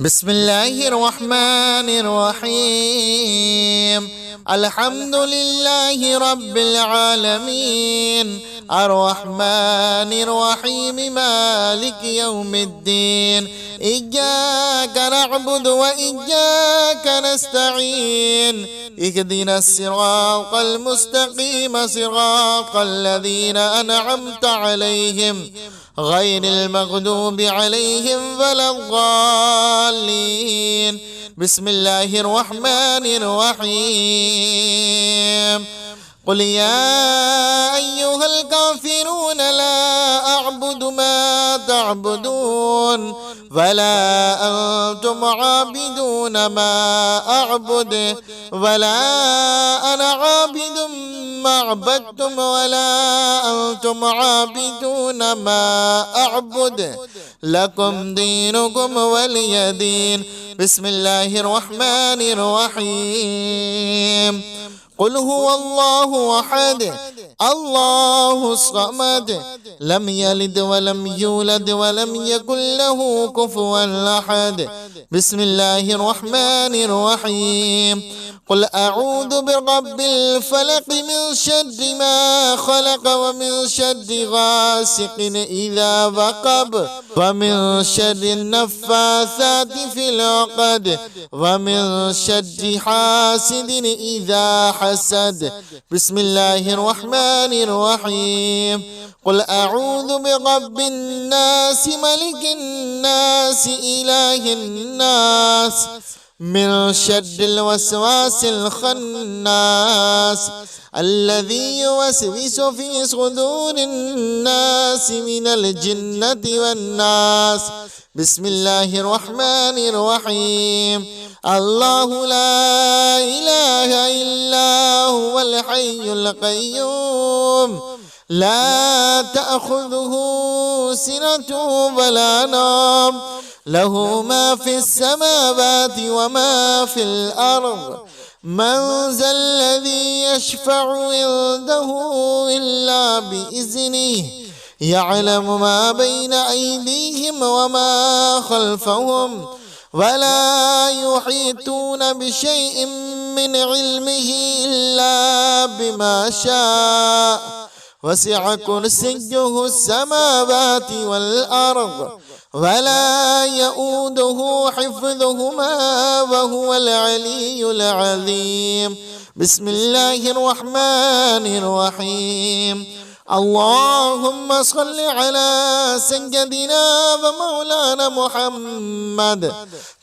بسم الله الرحمن الرحيم. الحمد لله رب العالمين، الرحمن الرحيم، مالك يوم الدين. إياك نعبد وإياك نستعين، اهدنا الصراط المستقيم، صراط الذين أنعمت عليهم غير المغضوب عليهم ولا الضالين. بسم الله الرحمن الرحيم. قل يا أيها الكافرون لا أعبد ما تعبدون ولا أنتم عابدون ما أعبد ولا أنا عابد ما عبدتم ولا أنتم عابدون ما أعبد، لكم دينكم ولي دين. بسم الله الرحمن الرحيم. قل هو الله أحد الله الصمد، لم يلد ولم يولد ولم يكن له كفوا أحد. بسم الله الرحمن الرحيم. قل أعوذ برب الفلق من شر ما خلق ومن شر غاسق إذا وقب ومن شر النفاثات في العقد ومن شر حاسد إذا حسد. بسم الله الرحمن الرحيم. قل أعوذ برب الناس ملك الناس إله الناس من شر الوسواس الخناس الذي يوسوس في صدور الناس من الجنة والناس. بسم الله الرحمن الرحيم. الله لا إله إلا هو الحي القيوم، لا تأخذه سنة ولا نوم، له ما في السماوات وما في الأرض. من ذا الذي يشفع عنده إلا بإذنه، يعلم ما بين أيديهم وما خلفهم، ولا يحيطون بشيء من علمه إلا بما شاء. وسع كرسيه السماوات والأرض ولا يؤوده حفظهما وهو العلي العظيم. بسم الله الرحمن الرحيم. اللهم صل على سيدنا ومولانا محمد،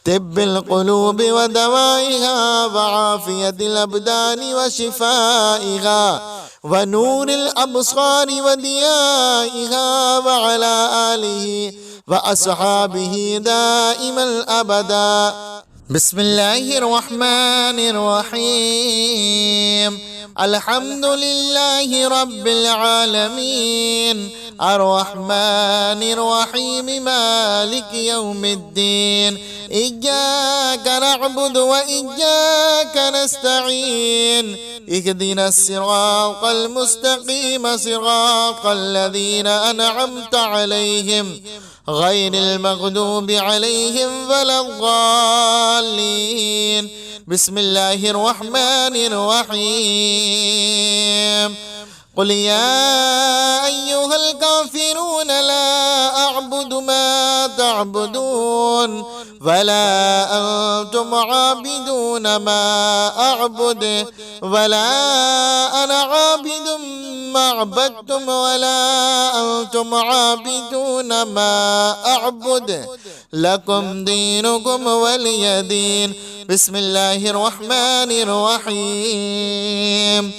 طب القلوب ودوائها وعافية الأبدان وشفائها ونور الأبصار وديائها، وعلى آله وأصحابه دائما أبدا. بسم الله الرحمن الرحيم. الحمد لله رب العالمين، الرحمن الرحيم، مالك يوم الدين. إياك نعبد وإياك نستعين، اهدنا الصراط المستقيم، صراط الذين أنعمت عليهم غير المغضوب عليهم ولا الضالين. بسم الله الرحمن الرحيم. قل يا أيها الكافرون لا أعبد ما تعبدون ولا أنتم عابدون ما أعبد ولا أنا عابد ما عبدتم ولا أنتم عابدون ما أعبد، لكم دينكم ولي دين. بسم الله الرحمن الرحيم.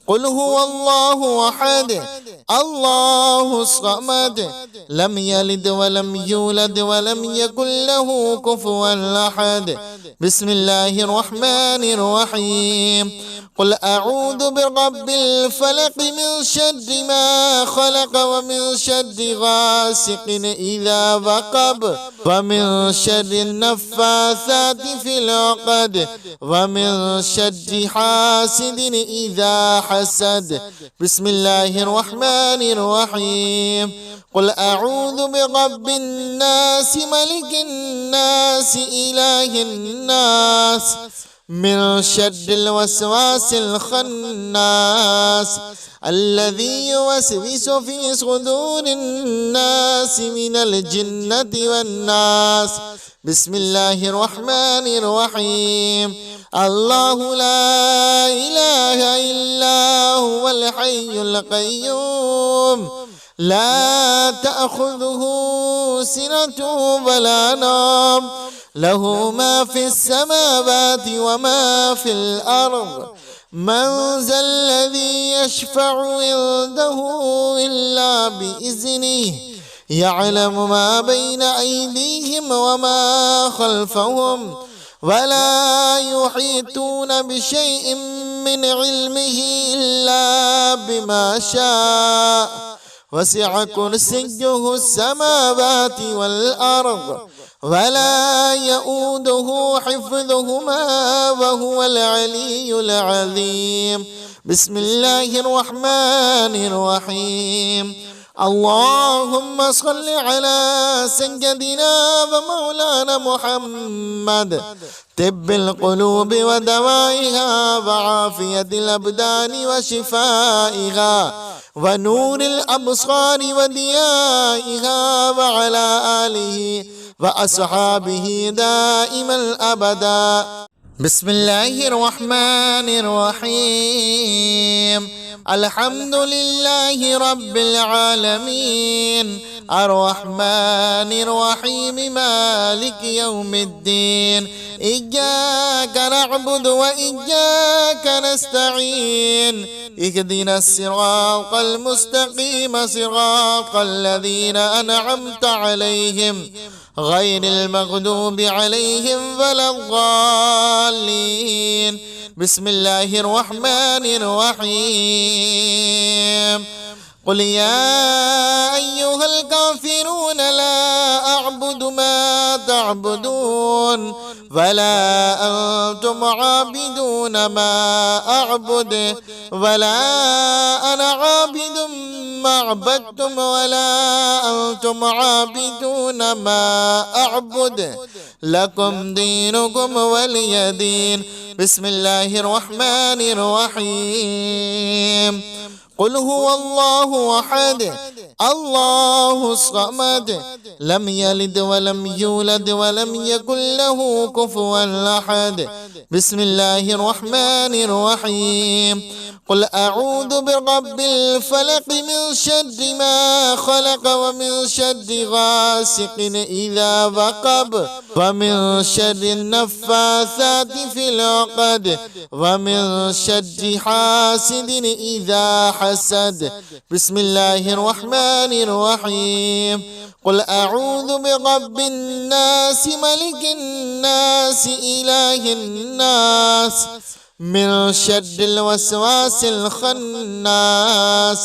قل هو الله أحد الله الصمد، لم يلد ولم يولد ولم يكن له كفوا أحد. بسم الله الرحمن الرحيم. قل أعوذ برب الفلق من شر ما خلق ومن شر غاسق إذا وقب ومن شر النفاثات في العقد ومن شر حاسد إذا حسد. بسم الله الرحمن الرحيم. قل أعوذ برب الناس ملك الناس إله الناس من شر الوسواس الخناس الذي يوسوس في صدور الناس من الجنة والناس. بسم الله الرحمن الرحيم. الله لا إله إلا هو الحي القيوم لا تأخذه سنة ولا نوم له ما في السماوات وما في الأرض. من ذا الذي يشفع عنده إلا بإذنه يعلم ما بين أيديهم وما خلفهم ولا يحيطون بشيء من علمه إلا بما شاء. وسع كرسيه السماوات والأرض ولا يؤوده حفظهما وهو العلي العظيم. بسم الله الرحمن الرحيم. اللهم صل على سيدنا ومولانا محمد طب القلوب ودوائها وعافية الأبدان وشفائها ونور الأبصار وديائها وعلى آله وأصحابه دائما أبدا. بسم الله الرحمن الرحيم. الحمد لله رب العالمين الرحمن الرحيم مالك يوم الدين. إياك نعبد وإياك نستعين. اهدنا الصراط المستقيم صراط الذين أنعمت عليهم غير المغضوب عليهم ولا الضالين. بسم الله الرحمن الرحيم. قل يا أيها الكافرون لا أعبد ما تعبدون ولا أنتم عابدون ما أعبد ولا أنا عابد ما عبدتم ولا أنتم عابدون ما أعبد لكم دينكم ولي دين. بسم الله الرحمن الرحيم. قل هو الله أحد الله الصمد لم يلد ولم يولد ولم يكن له كفوا أحد. بسم الله الرحمن الرحيم. قل أعوذ برب الفلق من شر ما خلق ومن شر غاسق إذا وقب ومن شر النفاثات في العقد ومن شر حاسد إذا حسد. بسم الله الرحمن الرحيم. قل أعوذ برب الناس ملك الناس إله الناس من شر الوسواس الخناس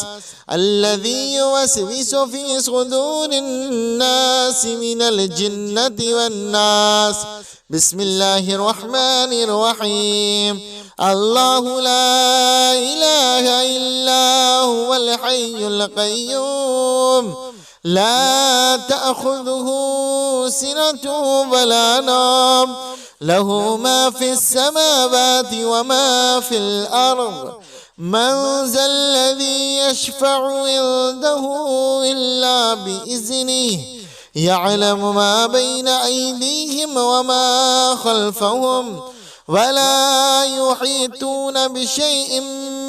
الذي يوسوس في صدور الناس من الجنة والناس. بسم الله الرحمن الرحيم. الله لا إله إلا هو الحي القيوم لا تأخذه سنة ولا نوم له ما في السماوات وما في الأرض. من ذا الذي يشفع عنده إلا بإذنه يعلم ما بين أيديهم وما خلفهم ولا يحيطون بشيء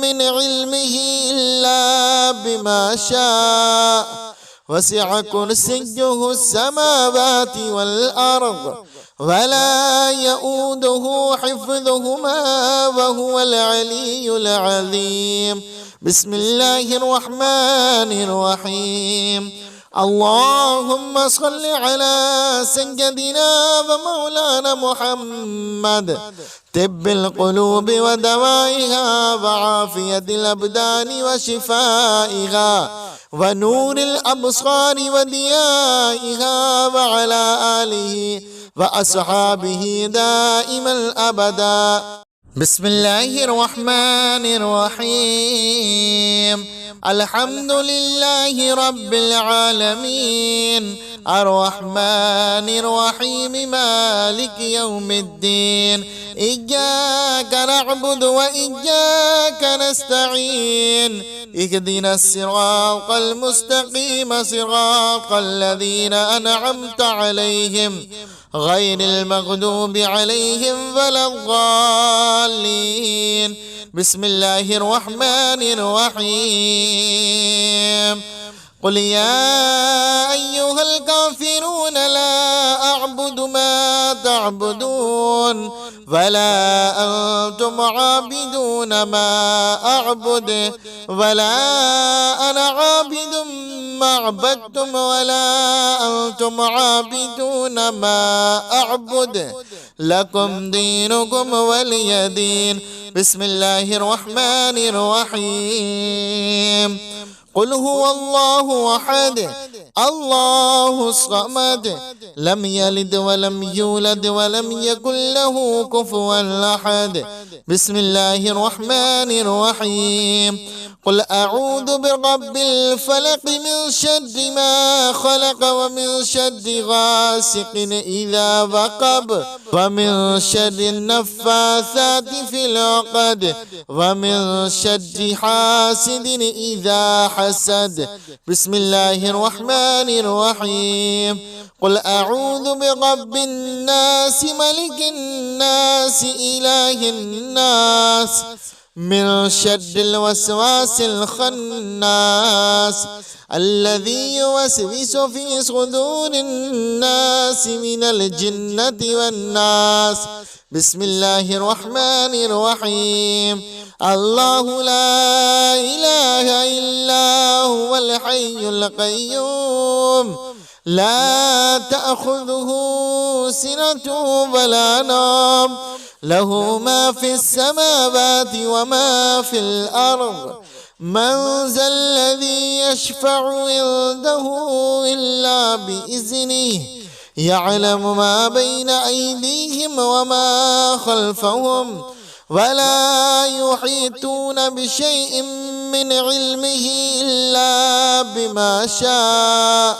من علمه إلا بما شاء. وسع كرسيه السماوات والأرض ولا يؤوده حفظهما وهو العلي العظيم. بسم الله الرحمن الرحيم. اللهم صل على سيدنا ومولانا محمد طب القلوب ودوائها وعافية الأبدان وشفائها ونور الأبصار وديائها وعلى آله وأصحابه دائما أبدا. بسم الله الرحمن الرحيم. الحمد لله رب العالمين الرحمن الرحيم مالك يوم الدين إياك نعبد وإياك نستعين اهدنا الصراط المستقيم صراط الذين أنعمت عليهم غير المغضوب عليهم ولا الضالين. بسم الله الرحمن الرحيم. قل يا أيها الكافرون لا أعبد ما تعبدون ولا أنتم عابدون ما أعبد ولا أنا عابد ما عبدتم ولا أنتم عابدون ما أعبد لكم دينكم ولي دين. بسم الله الرحمن الرحيم. قل هو الله أحد الله الصمد لم يلد ولم يولد ولم يكن له كفوا أحد. بسم الله الرحمن الرحيم. قل أعوذ برب الفلق من شر ما خلق ومن شر غاسق إذا وقب ومن شر النفاثات في العقد ومن شر حاسد إذا حسد. بسم الله الرحمن الرحيم. قل أعوذ برب الناس ملك الناس إله الناس من شر الوسواس الخناس الذي يوسوس في صدور الناس من الجنة والناس. بسم الله الرحمن الرحيم. الله لا إله إلا هو الحي القيوم لا تأخذه سنة ولا نوم له ما في السماوات وما في الأرض. من ذا الذي يشفع عنده إلا بإذنه يعلم ما بين أيديهم وما خلفهم ولا يحيطون بشيء من علمه إلا بما شاء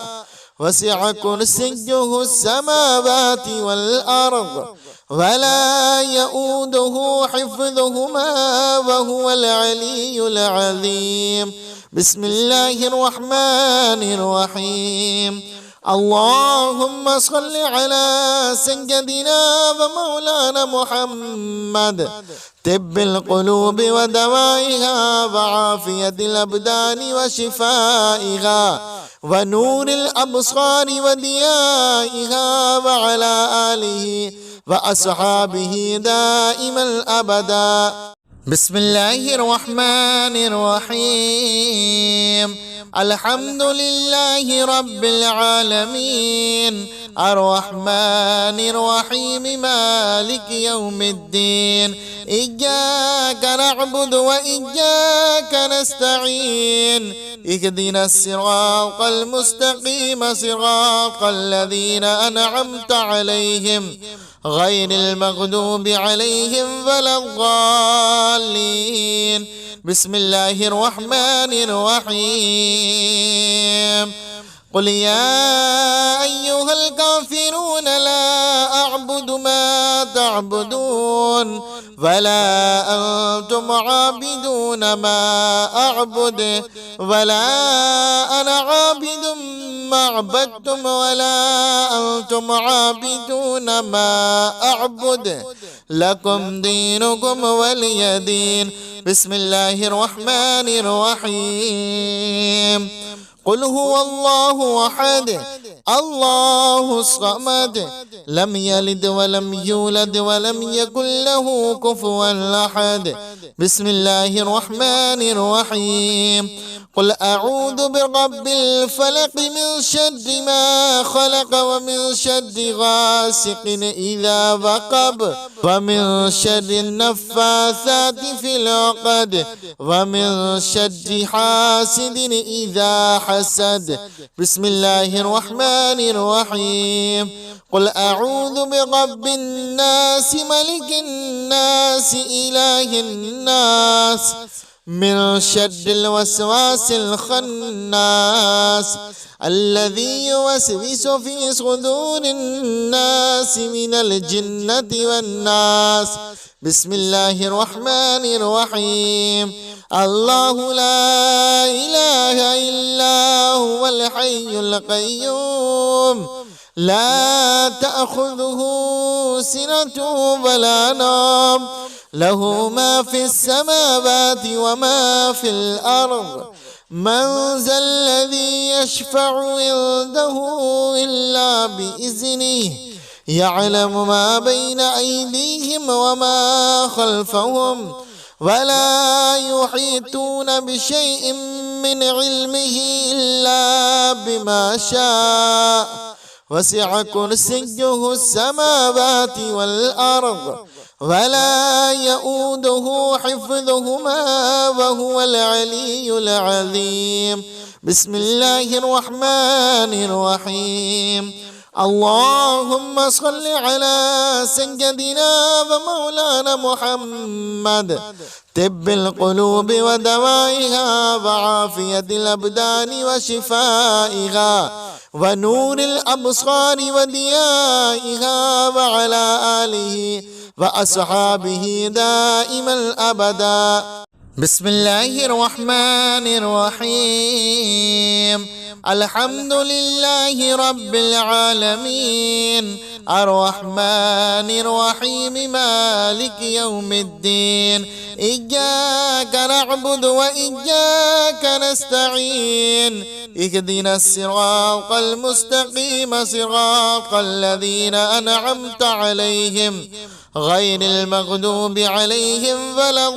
وسع كرسيه السماوات والأرض ولا يؤوده حفظهما وهو العلي العظيم. بسم الله الرحمن الرحيم. اللهم صل على سيدنا ومولانا محمد طب القلوب ودوائها وعافية الأبدان وشفائها ونور الأبصار وديائها وعلى آله وأصحابه دائما أبدا. بسم الله الرحمن الرحيم. الحمد لله رب العالمين الرحمن الرحيم مالك يوم الدين إياك نعبد وإياك نستعين اهدنا الصراط المستقيم صراط الذين أنعمت عليهم غير المغضوب عليهم ولا الضالين. بسم الله الرحمن الرحيم. قل يا أيها الكافرون لا أعبد ما تعبدون ولا أنتم عابدون ما أعبد ولا أنا عابد ما عبدتم ولا أنتم عابدون ما أعبد لكم دينكم ولي دين. بسم الله الرحمن الرحيم. قل هو الله أحد الله الصمد لم يلد ولم يولد ولم يكن له كفوا أحد. بسم الله الرحمن الرحيم. قل أعوذ برب الفلق من شر ما خلق ومن شر غاسق إذا وقب ومن شر النفاثات في العقد ومن شر حاسد إذا حسد. بسم الله الرحمن الرحيم. قل أعوذ برب الناس ملك الناس إله الناس من شر الوسواس الخناس الذي يوسوس في صدور الناس من الجنة والناس. بسم الله الرحمن الرحيم. الله لا إله إلا هو الحي القيوم لا تأخذه سنة ولا نوم له ما في السماوات وما في الأرض. من ذا الذي يشفع عنده إلا بإذنه يعلم ما بين أيديهم وما خلفهم ولا يحيطون بشيء من علمه إلا بما شاء. وسع كرسيه السماوات والأرض ولا يؤوده حفظهما وهو العلي العظيم. بسم الله الرحمن الرحيم. اللهم صل على سيدنا ومولانا محمد طب القلوب ودوائها وعافية الأبدان وشفائها ونور الأبصار وديائها وعلى آله وأصحابه دائما أبدا. بسم الله الرحمن الرحيم. الحمد لله رب العالمين الرحمن الرحيم مالك يوم الدين. إياك نعبد وإياك نستعين. اهدنا الصراط المستقيم صراط الذين أنعمت عليهم غير المغضوب عليهم ولا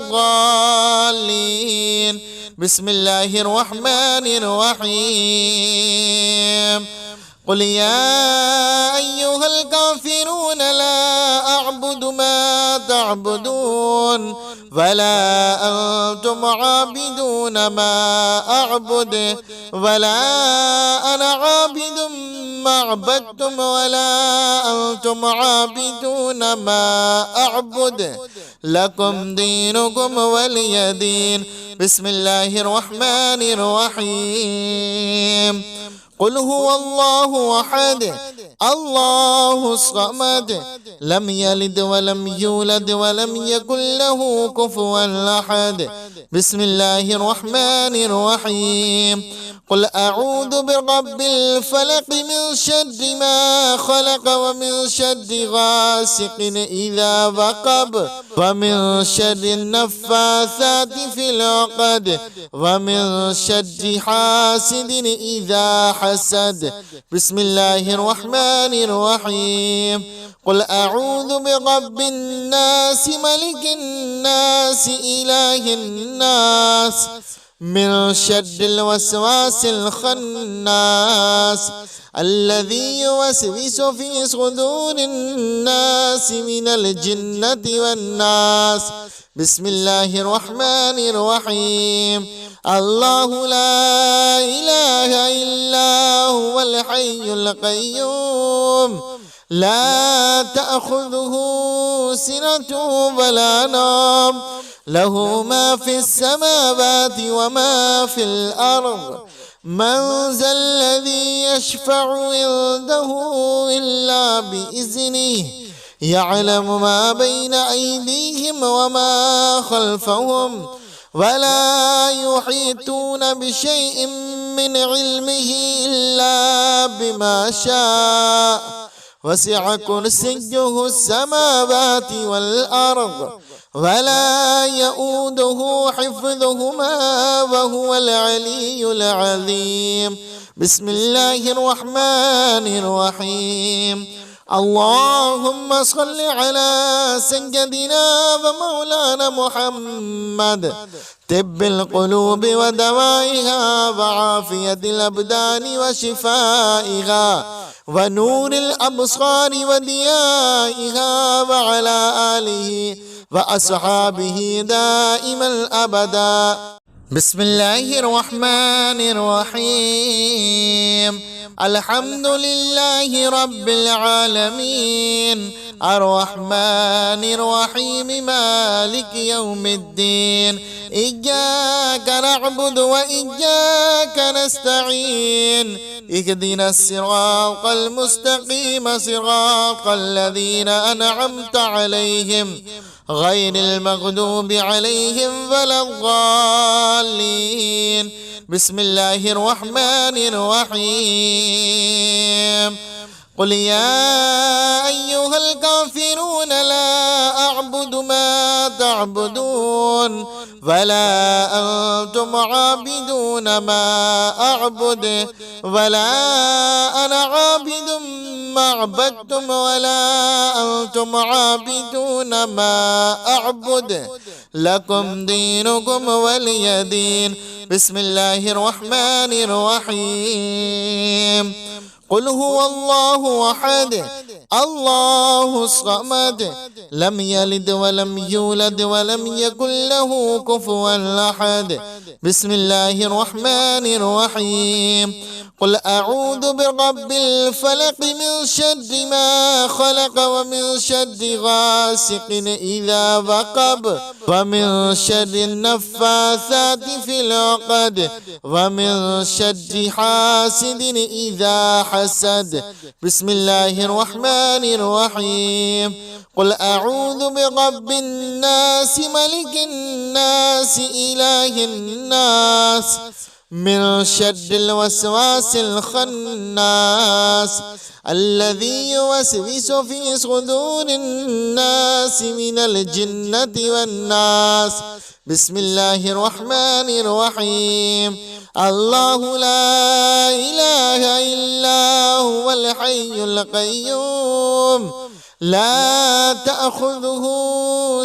الضالين. بسم الله الرحمن الرحيم. قل يا أيها الكافرون لا أعبد ما تعبدون ولا أنتم عابدون ما أعبد ولا أنا عابد ما عبدتم ولا أنتم عابدون ما أعبد لكم دينكم ولي دين. بسم الله الرحمن الرحيم. قل هو الله أحد الله الصمد لم يلد ولم يولد ولم يكن له كفوا أحد. بسم الله الرحمن الرحيم. قل أعوذ برب الفلق من شر ما خلق ومن شر غاسق إذا وقب ومن شر النفاثات في العقد ومن شر حاسد إذا حسد. بسم الله الرحمن الرحيم. قل أعوذ برب الناس ملك الناس إله الناس من شر الوسواس الخناس الذي يوسوس في صدور الناس من الجنة والناس. بسم الله الرحمن الرحيم. الله لا إله إلا هو الحي القيوم لا تأخذه سنة ولا نوم له ما في السماوات وما في الأرض. من ذا الذي يشفع عنده إلا بإذنه يعلم ما بين أيديهم وما خلفهم ولا يحيطون بشيء من علمه إلا بما شاء. وسع كرسيه السماوات والأرض ولا يؤوده حفظهما وهو العلي العظيم. بسم الله الرحمن الرحيم. اللهم صل على سيدنا ومولانا محمد طب القلوب ودوائها وعافية الأبدان وشفائها ونور الأبصار وديائها وعلى آله وأصحابه دائما أبدا. بسم الله الرحمن الرحيم. الحمد لله رب العالمين الرحمن الرحيم مالك يوم الدين إياك نعبد وإياك نستعين اهدنا الصراط المستقيم صراط الذين أنعمت عليهم غير المغضوب عليهم ولا الضالين. بسم الله الرحمن الرحيم. قل يا أيها الكافرون لا أعبد ما تعبدون ولا أنتم عابدون ما أعبد ولا أنا عابد ما عبدتم ولا أنتم عابدون ما أعبد لكم دينكم ولي دين. بسم الله الرحمن الرحيم. قل هو الله أحد الله الصمد لم يلد ولم يولد ولم يكن له كفوا أحد. بسم الله الرحمن الرحيم. قل أعوذ برب الفلق من شر ما خلق ومن شر غاسق إذا وقب ومن شر النفاثات في العقد ومن شر حاسد إذا حسد. بسم الله الرحمن الرحيم. قل أعوذ برب الناس ملك الناس إله الناس من شر الوسواس الخناس الذي يوسوس في صدور الناس من الجنة والناس. بسم الله الرحمن الرحيم. الله لا إله إلا هو الحي القيوم لا تأخذه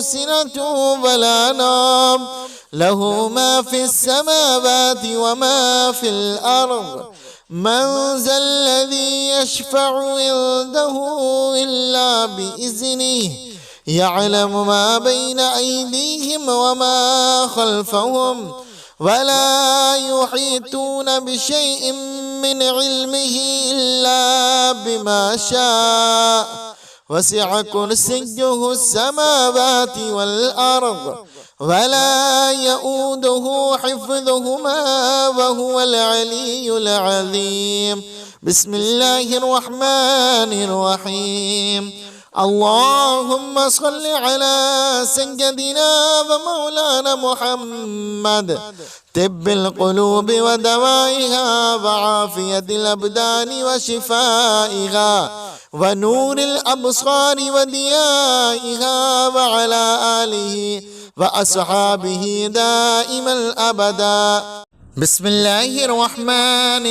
سنة ولا نوم له ما في السماوات وما في الأرض. من ذا الذي يشفع عنده إلا بإذنه يعلم ما بين أيديهم وما خلفهم ولا يحيطون بشيء من علمه إلا بما شاء وسع كرسيه السماوات والأرض ولا يؤوده حفظهما وهو العلي العظيم. بسم الله الرحمن الرحيم. اللهم صل على سيدنا ومولانا محمد طب القلوب ودوائها وعافية الأبدان وشفائها ونور الأبصار وديائها وعلى آله وأصحابه دائما أبدا. بسم الله الرحمن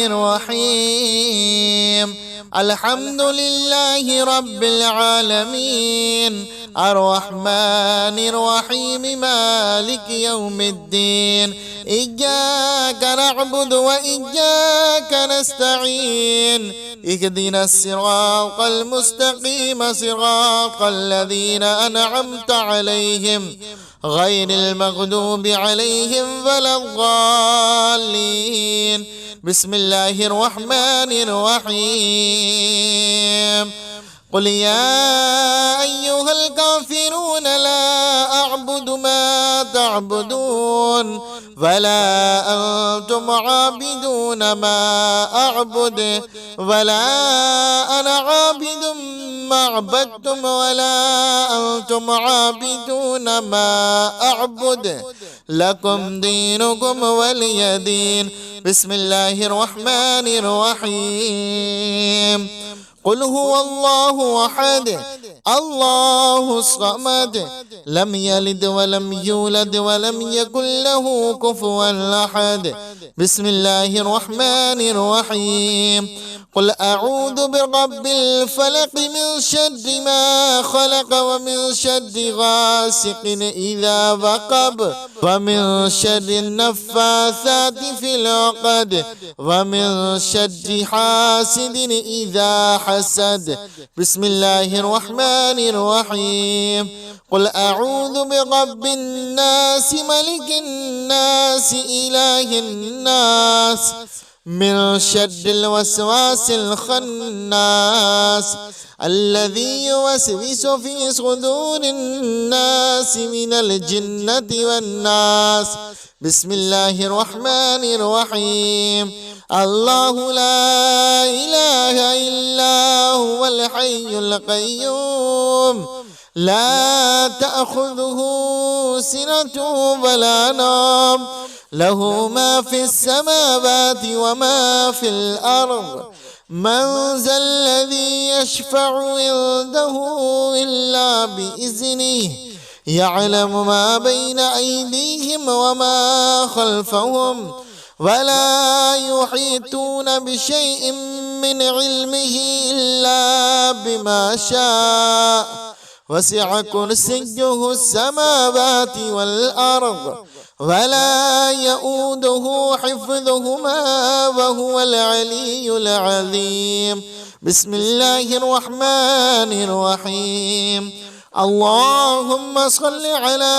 الرحيم. الحمد لله رب العالمين الرحمن الرحيم مالك يوم الدين إياك نعبد وإياك نستعين اهدنا الصراط المستقيم صراط الذين أنعمت عليهم غير المغضوب عليهم ولا الضالين. بسم الله الرحمن الرحيم. قل يا أيها الكافرون لا أعبد ما تعبدون ولا أنتم عابدون ما أعبد ولا أنا عابد ما عبدتم ولا أنتم عابدون ما أعبد لكم دينكم ولي دين. بسم الله الرحمن الرحيم. قل هو الله أحد الله الصمد لم يلد ولم يولد ولم يكن له كفوا أحد. بسم الله الرحمن الرحيم. قل أعوذ برب الفلق من شر ما خلق ومن شر غاسق إذا وقب ومن شر النفاثات في العقد ومن شر حاسد إذا حسد. بسم الله الرحمن الرحيم. قل أعوذ برب الناس ملك الناس إله الناس من شر الوسواس الخناس الذي يوسوس في صدور الناس من الجنة والناس. بسم الله الرحمن الرحيم. الله لا إله إلا هو الحي القيوم لا تأخذه سنة ولا نوم له ما في السماوات وما في الأرض. من ذا الذي يشفع عنده إلا بإذنه يعلم ما بين أيديهم وما خلفهم ولا يحيطون بشيء من علمه إلا بما شاء. وسع كرسيه السماوات والأرض ولا يؤوده حفظهما وهو العلي العظيم. بسم الله الرحمن الرحيم. اللهم صل على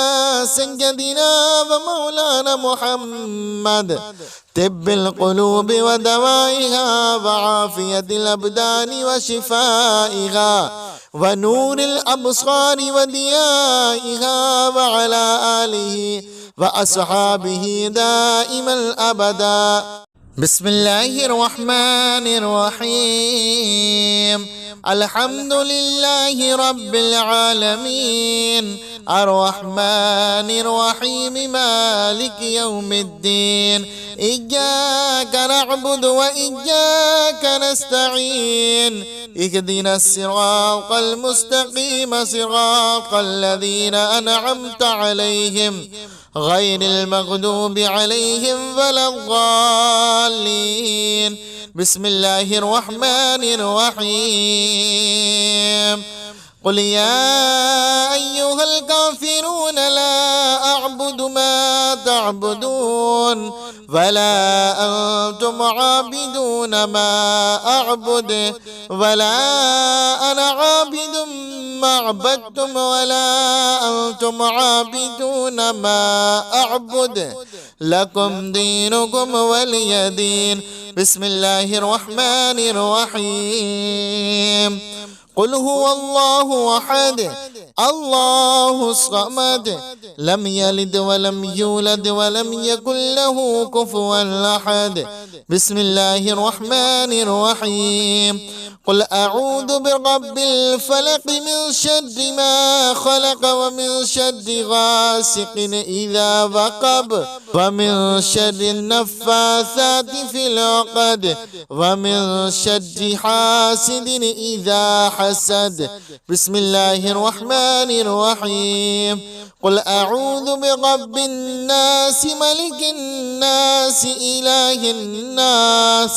سيدنا ومولانا محمد طب القلوب ودوائها وعافية الأبدان وشفائها ونور الأبصار وديائها وعلى آله وأصحابه دائما أبدا. بسم الله الرحمن الرحيم. الحمد لله رب العالمين الرحمن الرحيم مالك يوم الدين. إياك نعبد وإياك نستعين. اهدنا الصراط المستقيم صراط الذين أنعمت عليهم غير المغضوب عليهم ولا الضالين. بسم الله الرحمن الرحيم. قل يا أيها الكافرون لا أعبد ما تعبدون ولا أنتم عابدون ما أعبد ولا أنا عابد ما عبدتم ولا أنتم عابدون ما أعبد لكم دينكم ولي دين. بسم الله الرحمن الرحيم. قل هو الله أحد الله الصمد لم يلد ولم يولد ولم يكن له كفوا أحد. بسم الله الرحمن الرحيم. قل أعوذ برب الفلق من شر ما خلق ومن شر غاسق إذا وقب ومن شر النفاثات في العقد ومن شر حاسد إذا حسد. بسم الله الرحمن الرحيم. قل أعوذ برب الناس ملك الناس إله الناس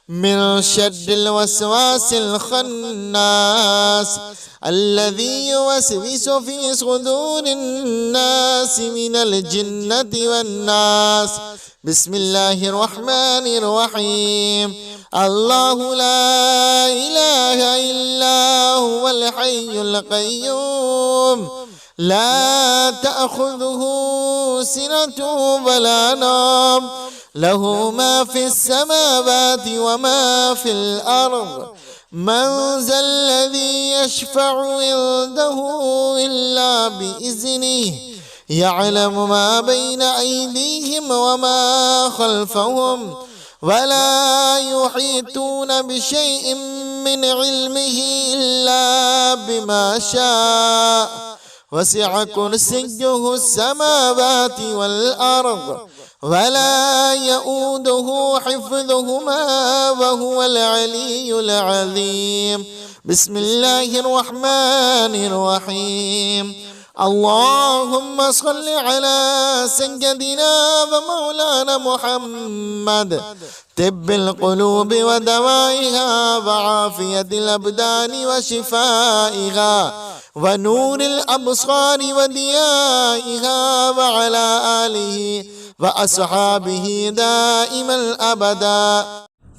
من شر الوسواس الخناس الذي يوسوس في صدور الناس من الجنة والناس. بسم الله الرحمن الرحيم. الله لا إله إلا هو الحي القيوم لا تأخذه سنة ولا نوم له ما في السماوات وما في الأرض. من ذا الذي يشفع عنده إلا بإذنه يعلم ما بين أيديهم وما خلفهم ولا يحيطون بشيء من علمه إلا بما شاء. وسع كرسيه السماوات والأرض ولا يؤوده حفظهما وهو العلي العظيم. بسم الله الرحمن الرحيم. اللهم صل على سيدنا ومولانا محمد طب القلوب ودوائها وعافية الأبدان وشفائها ونور الأبصار وديائها وعلى آله وأصحابه دائما أبدا.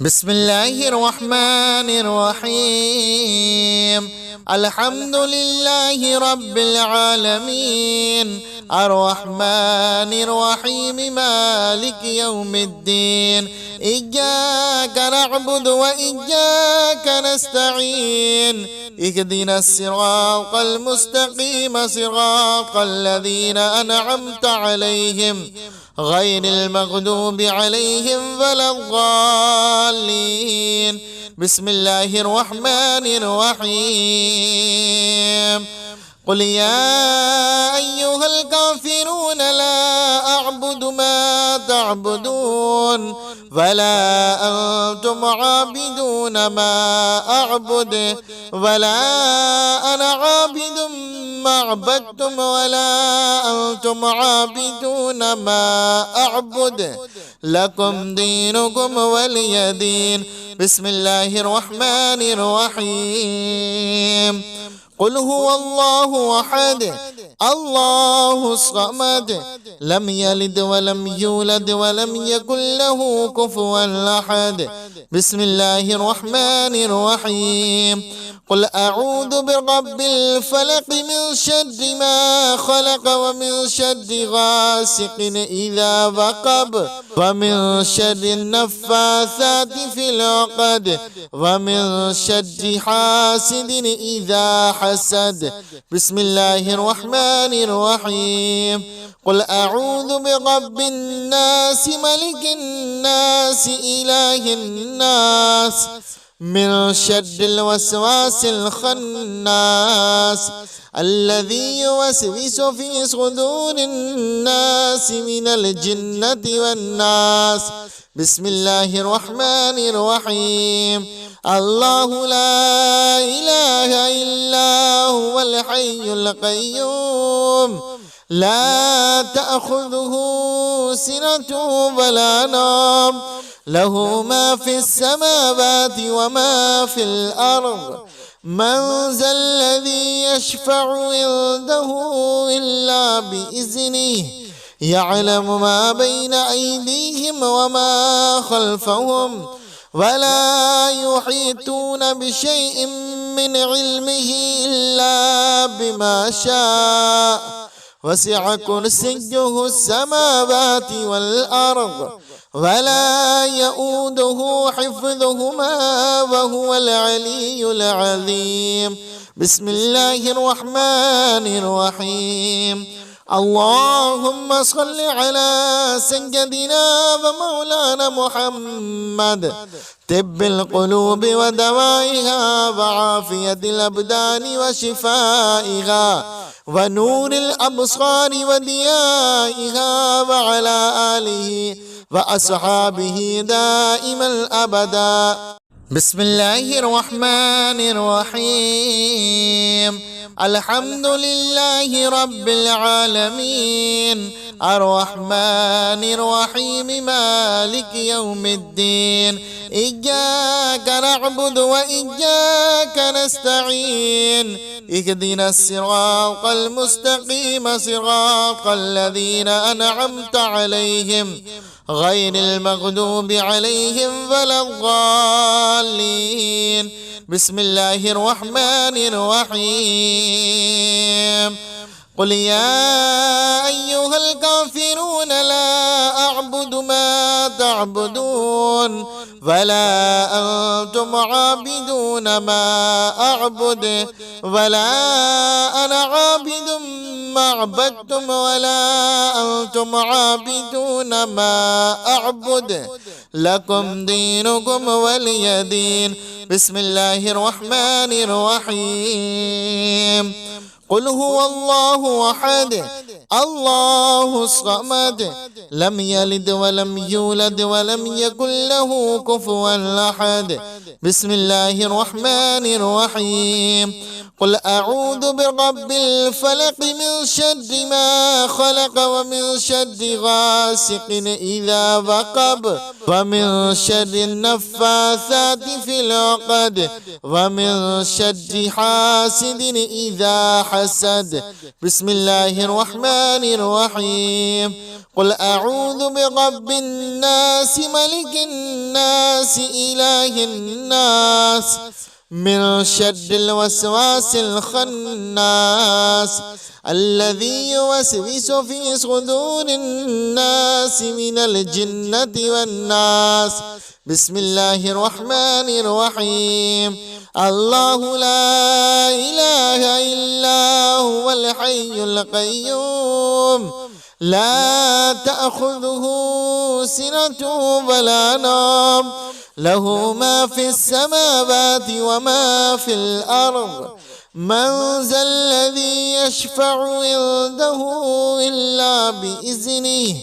بسم الله الرحمن الرحيم. الحمد لله رب العالمين الرحمن الرحيم مالك يوم الدين إياك نعبد وإياك نستعين اهدنا الصراط المستقيم صراط الذين أنعمت عليهم غير المغضوب عليهم ولا الضالين بسم الله الرحمن الرحيم قل يا أيها الكافرون لا أعبد ما تعبدون ولا أنتم عابدون ما أعبد ولا أنا عابد ما عبدتم ولا أنتم عابدون ما أعبد لكم دينكم ولي دين بسم الله الرحمن الرحيم قل هو الله أحد الله الصمد لم يلد ولم يولد ولم يكن له كفوا أحد بسم الله الرحمن الرحيم قل أعوذ برب الفلق من شر ما خلق ومن شر غاسق إذا وقب ومن شر النفاثات في العقد ومن شر حاسد إذا حسد بسم الله الرحمن الرحيم قل أعوذ برب الناس ملك الناس إله الناس من شر الوسواس الخناس الذي يوسوس في صدور الناس من الجنة والناس بسم الله الرحمن الرحيم الله لا إله إلا هو الحي القيوم لا تأخذه سنة ولا نوم له ما في السماوات وما في الأرض من ذا الذي يشفع عنده إلا بإذنه يعلم ما بين أيديهم وما خلفهم ولا يحيطون بشيء من علمه إلا بما شاء وسع كرسيه السماوات والأرض ولا يؤوده حفظهما وهو العلي العظيم بسم الله الرحمن الرحيم اللهم صل على سيدنا ومولانا محمد طب القلوب ودوائها وعافية الأبدان وشفائها ونور الأبصار وديائها وعلى آله وأصحابه دائما أبدا بسم الله الرحمن الرحيم الحمد لله رب العالمين الرحمن الرحيم مالك يوم الدين إياك نعبد وإياك نستعين اهدنا الصراط المستقيم صراط الذين أنعمت عليهم غير المغضوب عليهم ولا الضالين بسم الله الرحمن الرحيم قل يا أيها الكافرون لا أعبد ما تعبدون ولا أنتم عابدون ما أعبد ولا أنا عابد ما عبدتم ولا أنتم عابدون ما أعبد لكم دينكم ولي دين بسم الله الرحمن الرحيم قل هو الله أحد الله الصمد لم يلد ولم يولد ولم يكن له كفوا أحد بسم الله الرحمن الرحيم قل أعوذ برب الفلق من شر ما خلق ومن شر غاسق إذا وقب ومن شر النفاثات في العقد ومن شر حاسد إذا حسد بسم الله الرحمن الرحيم قل أعوذ برب الناس ملك الناس إله الناس من شر الوسواس الخناس الذي يوسوس في صدور الناس من الجنة والناس. بسم الله الرحمن الرحيم. الله لا إله إلا هو الحي القيوم لا تأخذه سنة ولا نوم له ما في السماوات وما في الأرض. من ذا الذي يشفع عنده إلا بإذنه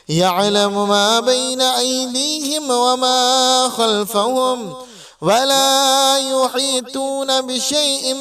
يعلم ما بين أيديهم وما خلفهم ولا يحيطون بشيء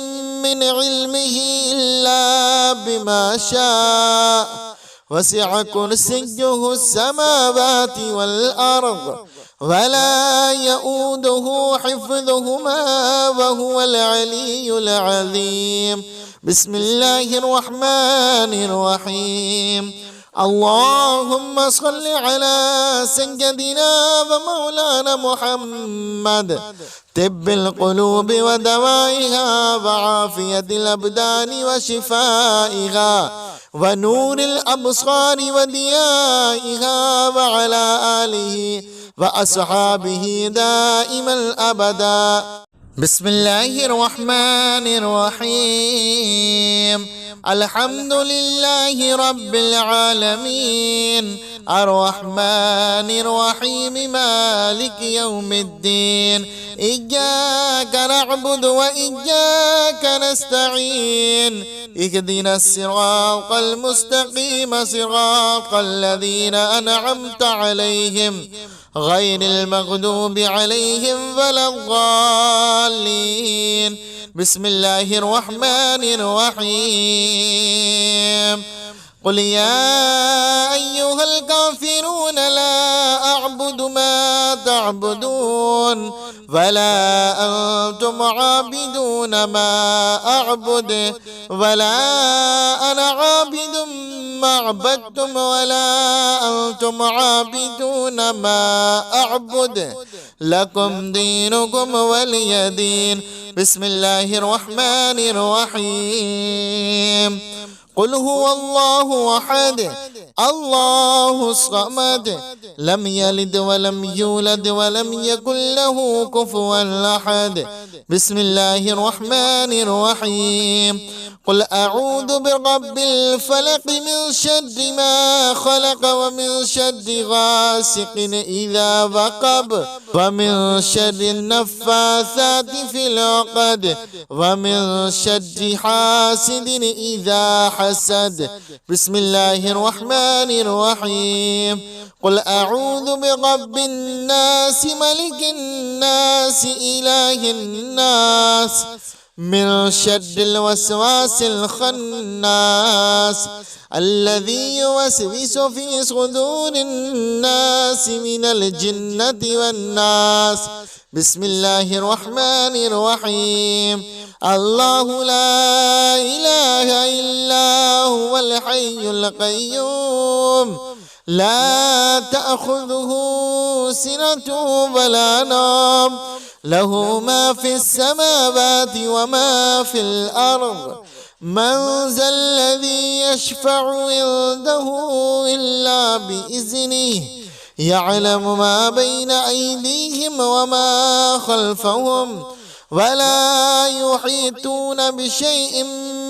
من علمه إلا بما شاء. وسع كرسيه السماوات والأرض ولا يؤوده حفظهما وهو العلي العظيم. بسم الله الرحمن الرحيم. اللهم صل على سيدنا ومولانا محمد طب القلوب ودوائها وعافية الأبدان وشفائها ونور الأبصار وديائها وعلى آله وأصحابه دائما أبدا. بسم الله الرحمن الرحيم. الحمد لله رب العالمين الرحمن الرحيم مالك يوم الدين. إياك نعبد وإياك نستعين. اهدنا الصراط المستقيم صراط الذين أنعمت عليهم غير المغضوب عليهم ولا الضالين. بسم الله الرحمن الرحيم. قل يا أيها الكافرون لا أعبد ما تعبدون ولا أنتم عابدون ما أعبد ولا أنا عابد ما عبدتم ولا أنتم عابدون ما أعبد لكم دينكم ولي دين. بسم الله الرحمن الرحيم. قل هو الله أحد الله الصمد لم يلد ولم يولد ولم يكن له كفوا أحد. بسم الله الرحمن الرحيم. قل أعوذ برب الفلق من شر ما خلق ومن شر غاسق إذا وقب ومن شر النفاثات في العقد ومن شر حاسد إذا حسد. بسم الله الرحمن الرحيم. قل أعوذ برب الناس ملك الناس إله الناس من شر الوسواس الخناس الذي يوسوس في صدور الناس من الجنة والناس. بسم الله الرحمن الرحيم. الله لا إله إلا هو الحي القيوم لا تأخذه سنة ولا نوم له ما في السماوات وما في الأرض. من ذا الذي يشفع عنده إلا بإذنه يعلم ما بين أيديهم وما خلفهم ولا يحيطون بشيء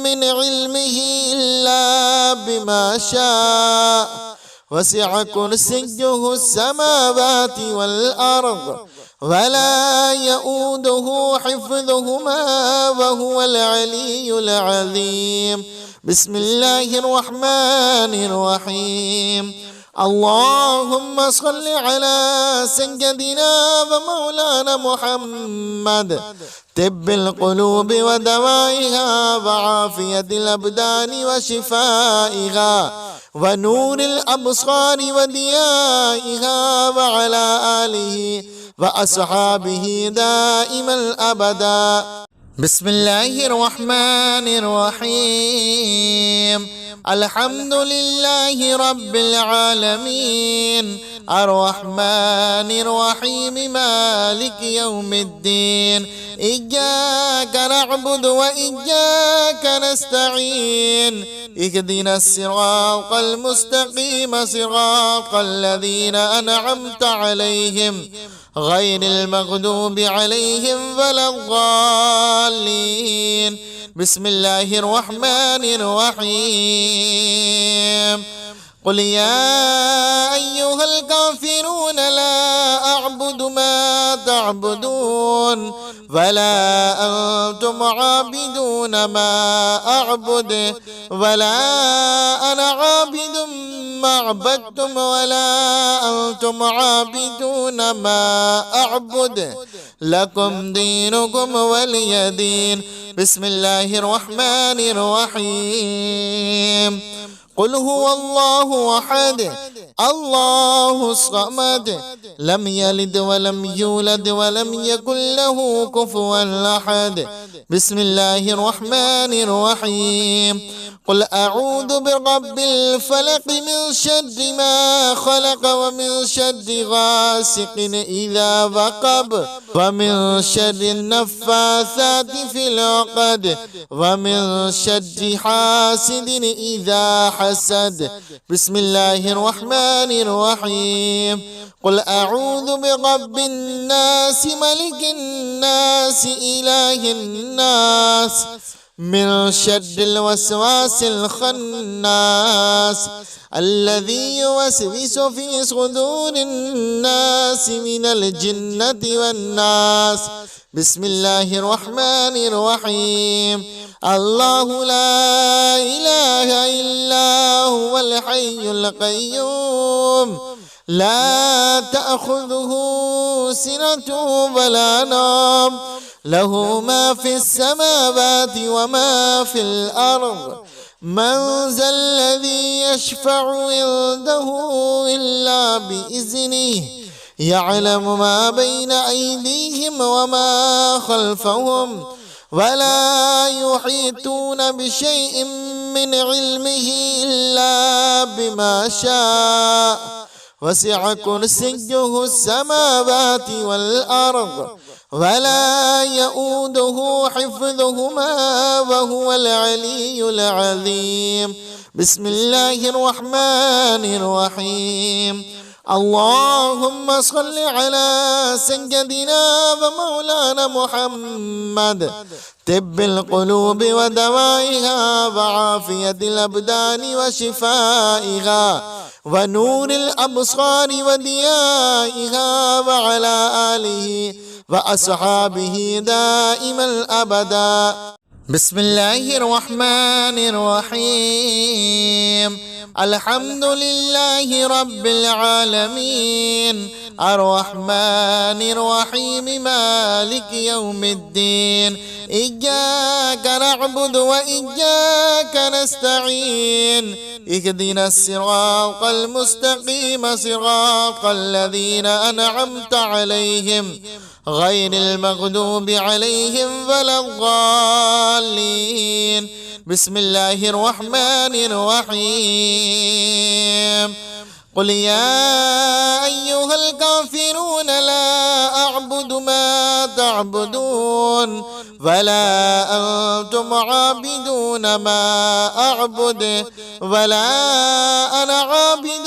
من علمه إلا بما شاء. وسع كرسيه السماوات والأرض ولا يؤوده حفظهما وهو العلي العظيم. بسم الله الرحمن الرحيم. اللهم صل على سيدنا ومولانا محمد طب القلوب ودوائها وعافية الأبدان وشفائها ونور الأبصار وديائها وعلى آله وأصحابه دائما أبدا. بسم الله الرحمن الرحيم. الحمد لله رب العالمين الرحمن الرحيم مالك يوم الدين إياك نعبد وإياك نستعين اهدنا الصراط المستقيم صراط الذين أنعمت عليهم غير المغضوب عليهم ولا الضالين. بسم الله الرحمن الرحيم. قل يا أيها الكافرون لا أعبد ما تعبدون ولا أنتم عابدون ما أعبد ولا أنا عابد ما عبدتم ولا أنتم عابدون ما أعبد لكم دينكم ولي دين. بسم الله الرحمن الرحيم. قل هو الله أحد الله الصمد لم يلد ولم يولد ولم يكن له كفوا أحد. بسم الله الرحمن الرحيم. قل أعوذ برب الفلق من شر ما خلق ومن شر غاسق إذا وقب ومن شر النفاثات في العقد ومن شر حاسد إذا حسد. بسم الله الرحمن الرحيم. قل أعوذ برب الناس ملك الناس إله الناس من شر الوسواس الخناس الذي يوسوس في صدور الناس من الجنة والناس. بسم الله الرحمن الرحيم. الله لا إله إلا هو الحي القيوم لا تأخذه سنة ولا نوم له ما في السماوات وما في الأرض. من ذا الذي يشفع عنده إلا بإذنه يعلم ما بين أيديهم وما خلفهم ولا يحيطون بشيء من علمه إلا بما شاء وسع كرسيه السماوات والأرض ولا يؤوده حفظهما وهو العلي العظيم. بسم الله الرحمن الرحيم. اللهم صل على سيدنا ومولانا محمد طب القلوب ودوائها وعافية الأبدان وشفائها ونور الأبصار وديائها وعلى آله وأصحابه دائما أبدا. بسم الله الرحمن الرحيم. الحمد لله رب العالمين الرحمن الرحيم مالك يوم الدين إياك نعبد وإياك نستعين اهدنا الصراط المستقيم صراط الذين أنعمت عليهم غير المغضوب عليهم ولا الضالين. بسم الله الرحمن الرحيم. قل يا أيها الكافرون لا أعبد ما تعبدون ولا أنتم عابدون ما أعبد ولا أنا عابد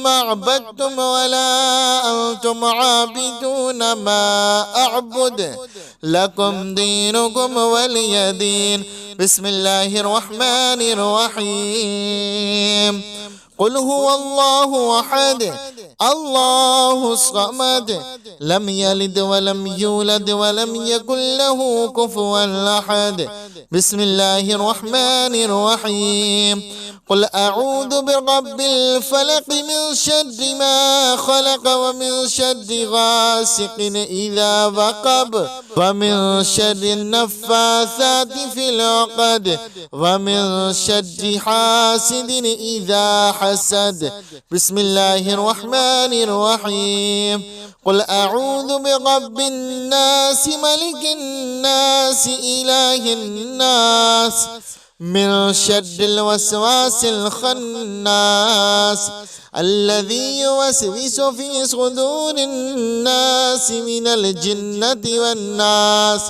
ما عبدتم ولا أنتم عابدون ما أعبد لكم دينكم ولي دين. بسم الله الرحمن الرحيم. قل هو الله أحد الله الصمد لم يلد ولم يولد ولم يكن له كفوا أحد. بسم الله الرحمن الرحيم. قل أعوذ برب الفلق من شر ما خلق ومن شر غاسق إذا وقب ومن شر النفاثات في العقد ومن شر حاسد إذا حسد. بسم الله الرحمن الرحيم. قل أعوذ برب الناس ملك الناس إله الناس من شر الوسواس الخناس الذي يوسوس في صدور الناس من الجنة والناس.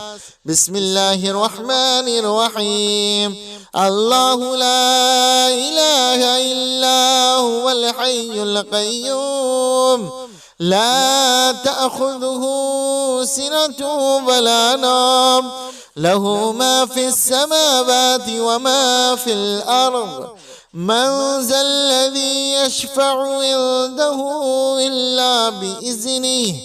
بسم الله الرحمن الرحيم. الله لا إله إلا هو الحي القيوم لا تأخذه سنة ولا نوم له ما في السماوات وما في الأرض. من ذا الذي يشفع عنده إلا بإذنه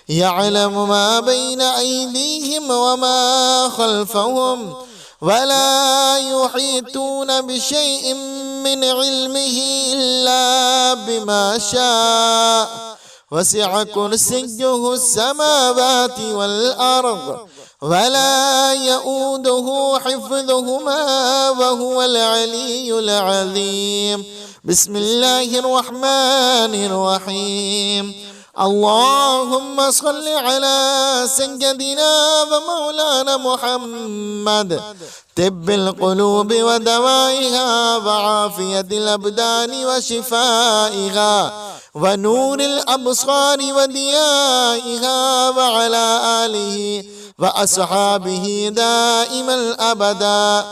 يعلم ما بين أيديهم وما خلفهم ولا يحيطون بشيء من علمه إلا بما شاء. وسع كرسيه السماوات والأرض ولا يؤوده حفظهما وهو العلي العظيم. بسم الله الرحمن الرحيم. اللهم صل على سيدنا ومولانا محمد طب القلوب ودوائها وعافية الأبدان وشفائها ونور الأبصار وديائها وعلى آله وأصحابه دائما أبدا.